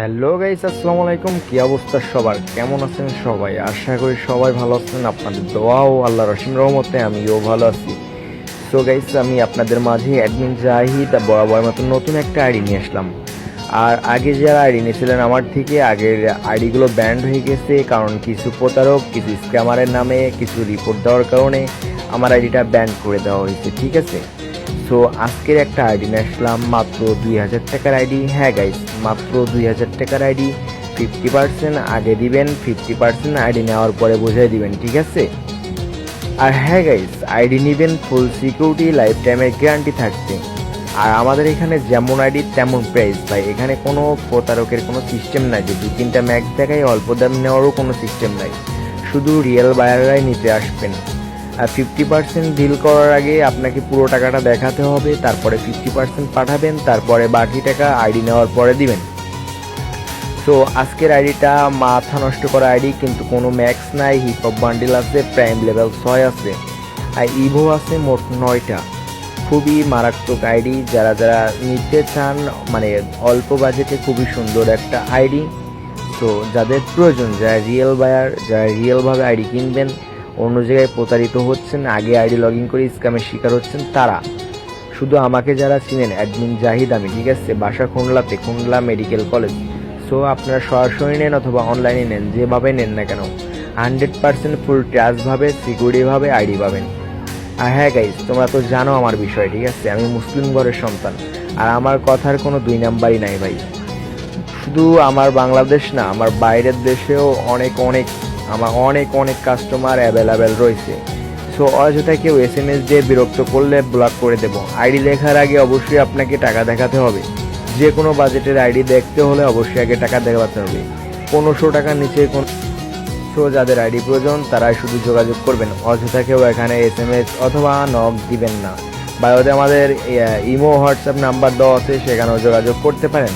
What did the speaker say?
Hello guys, আসসালামু আলাইকুম। কি অবস্থা সবার, কেমন আছেন সবাই? আশা করি সবাই ভালো আছেন। আপনাদের দোয়া ও আল্লাহর অসীম রহমতে আমিও ভালো আছি। সো গাইস, আমি আপনাদের মাঝে অ্যাডমিন জাহিদ বরাবর মতো নতুন একটা আইডি নিয়ে আসলাম। আর আগে যারা আইডি নিয়েছিলেন আমার থেকে, আগের আইডিগুলো ব্যান্ড হয়ে গেছে, কারণ কিছু প্রতারক, কিছু স্ক্যামারের নামে কিছু রিপোর্ট দেওয়ার কারণে আমার আইডিটা ব্যান্ড করে দেওয়া হয়েছে, ঠিক আছে। সো আজকের একটা আইডি নিয়ে আসলাম, মাত্র 2000 টাকার আইডি। হ্যাঁ গাইস, মাত্র 2000 টাকার আইডি। 50% আগে দিবেন, 50% আইডি নেওয়ার পরে বুঝিয়ে দিবেন, ঠিক আছে। আর হ্যাঁ গাইস, আইডি নেবেন ফুল সিকিউরিটি, লাইফ টাইমের গ্যারান্টি থাকছে। আর আমাদের এখানে যেমন আইডি তেমন প্রাইস ভাই, এখানে কোনো প্রতারকের কোনো সিস্টেম নাই যে 2-3টা ম্যাক্স দেখায় অল্প দাম নেওয়ারও কোনো সিস্টেম নাই। শুধু রিয়েল বায়াররাই নিতে আসবেন। আর 50% ডিল করার আগে আপনাকে পুরো টাকাটা দেখাতে হবে, তারপরে 50% পাঠাবেন, তারপরে বাকি টাকা আইডি নেওয়ার পরে দিবেন। সো আজকের আইডিটা মাথা নষ্ট করা আইডি, কিন্তু কোনো ম্যাক্স নাই। হিপহপ বান্ডিল আছে, প্রাইম লেভেল 6 আছে, আর ইভো আছে মোট 9টা। খুবই মারাত্মক আইডি, যারা যারা নিতে চান, মানে অল্প বাজেটে খুবই সুন্দর একটা আইডি। তো যাদের প্রয়োজন, যারা রিয়েল বায়ার, যারা রিয়েলভাবে আইডি কিনবেন, অন্য জায়গায় প্রতারিত হচ্ছেন, আগে আইডি লগ ইন করে স্ক্যামের শিকার হচ্ছেন, তারা শুধু আমাকে যারা চিনেন, অ্যাডমিন জাহিদ আমি, ঠিক আছে। বাসা খুলনাতে, খুলনা মেডিকেল কলেজ। সো আপনারা সরাসরি নেন অথবা অনলাইনে নেন, যেভাবে নেন না কেন, 100% ফুল ট্রাস্টভাবে, সিকিউরিটিভাবে আইডি পাবেন। আর হ্যাঁ গাইজ, তোমরা তো জানো আমার বিষয়, ঠিক আছে। আমি মুসলিম ঘরের সন্তান, আর আমার কথার কোনো দুই নাম্বারই নাই ভাই। শুধু আমার বাংলাদেশ না, আমার বাইরের দেশেও অনেক অনেক আমার অনেক অনেক কাস্টমার অ্যাভেলেবেল রয়েছে। সো অযথা কেউ SMS দিয়ে বিরক্ত করলে ব্লক করে দেব। আইডি লেখার আগে অবশ্যই আপনাকে টাকা দেখাতে হবে। যে কোনো বাজেটের আইডি দেখতে হলে অবশ্যই আগে টাকা দেখাতে হবে। 1500 টাকার নিচে কোন। সো যাদের আইডি প্রয়োজন তারাই শুধু যোগাযোগ করবেন, অযথা কেউ এখানে SMS অথবা নক দিবেন না। বায়োতে আমাদের ইমো হোয়াটসঅ্যাপ নাম্বার দেওয়া আছে, সেখানেও যোগাযোগ করতে পারেন।